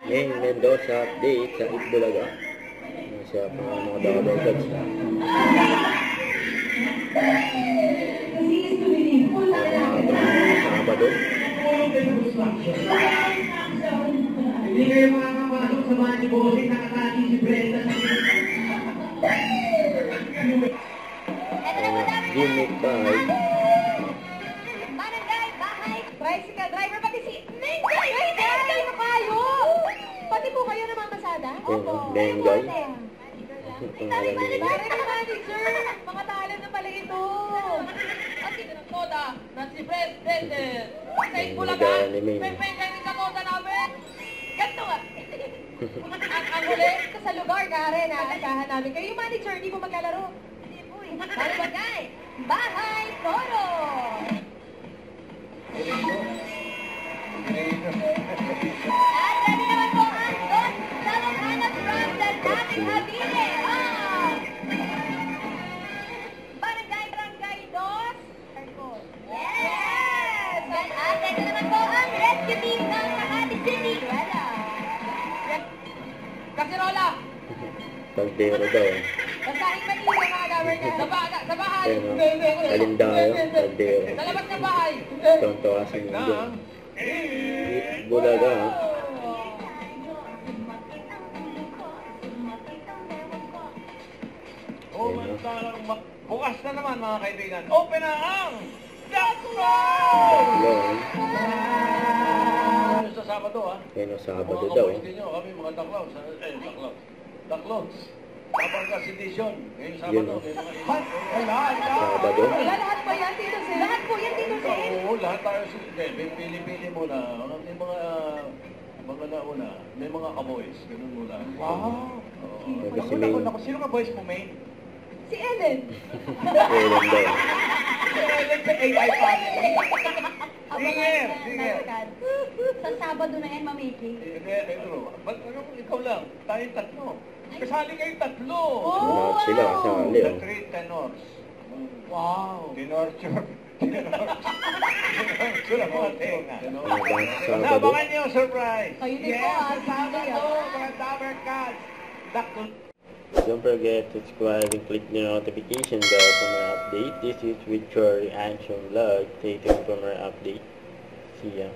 Ngayon, Mendoza update sa Itbulaga. Siya pa mga double touch. Sabado. Hindi kayo makakapasok sa mga ni Bossing, nakakati si Brenda. Gimmick by Barangay, bahay, tricycle driver, pati si Mengay! Mengay na kayo! Pati po kayo namamasada? Opo. Mengay. Pangalan ni manager! Mga talent na pala ito! At ito ng toda na si President sa Itbulaga. May Mengay din sa toda namin. Ganito nga. Ang huli. Ito sa lugar, Karen, asahan namin kayo. Yung manager, hindi po maglalaro. Hindi po eh. Barangay, bahay, toro! At ready naman po ang Don Salomana from the Dating Habile. Barangay Dos. Yes! At ready naman po ang rescue team ng Makati City. Kasirola. Pagdero daw. Basahin pa niyo mga damer ka. Sa bahay. Kalendaryo. Pagdero. Sa labas ng bahay. Tonto kasi mundo. Itbulaga. Bukas na naman mga kaibigan. Open na ang Daklo! Sa Sabado ha? Kaya Sabado Mga daw. kapoy nyo, kami mga Daklaws. Daklaws. Kapag edition. Ngayong Sabado. Yun, Sabado. Wala, lahat po yan, Tito Sen. Lahat po yan, Tito Sen. Oo, lahat tayo. Pili-pili muna. May mga nauna. May mga kaboys. Ganun muna. Wow. Kasi may Sino ka boys mo, main? Si Ellen. Ellen daw. Ellen sa AI family. Singer. Sa Sabado na yan, Mamiki. Pedro. Ba't ikaw lang? Tayong tatlo. Kasali kayong tatlo. Lahat sila kasali. The three tenors. Wow. Tenorture. Tenorture ang mga tenga. Sabado. Nabangan niyo, surprise. Kayo din po, Yes, sa Sabado, mga Damer Cats. Don't forget to subscribe and click the notification bell for more update. This is with your reaction vlog. Stay tuned for more update. See ya.